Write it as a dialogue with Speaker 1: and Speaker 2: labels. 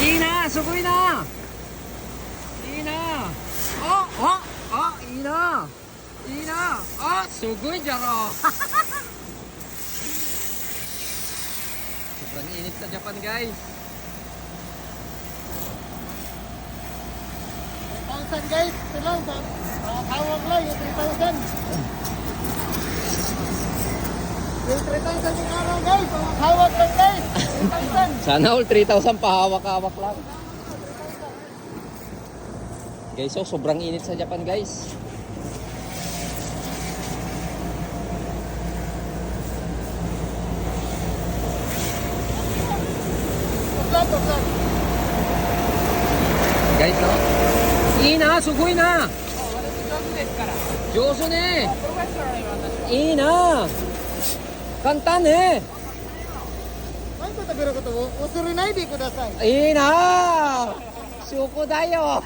Speaker 1: いいな、すごいな。いいな。いいな。いいな。すごいじゃろ。Sobrang init sa Japan, guys.
Speaker 2: 3,000 guys, ito lang. Tawag lang yung 3,000. Yung 3,000 yung araw guys, tawag lang guys. 3,000.
Speaker 1: Sana all 3,000 pahawak-hawak lang. Guys, so sobrang init sa Japan, guys.
Speaker 2: Tuglan.
Speaker 1: Guys, no? いいな、すごいな。上手ね。いいな。簡単ね。
Speaker 2: 何個食べることを忘れないでください。
Speaker 1: いいな。証拠だよ。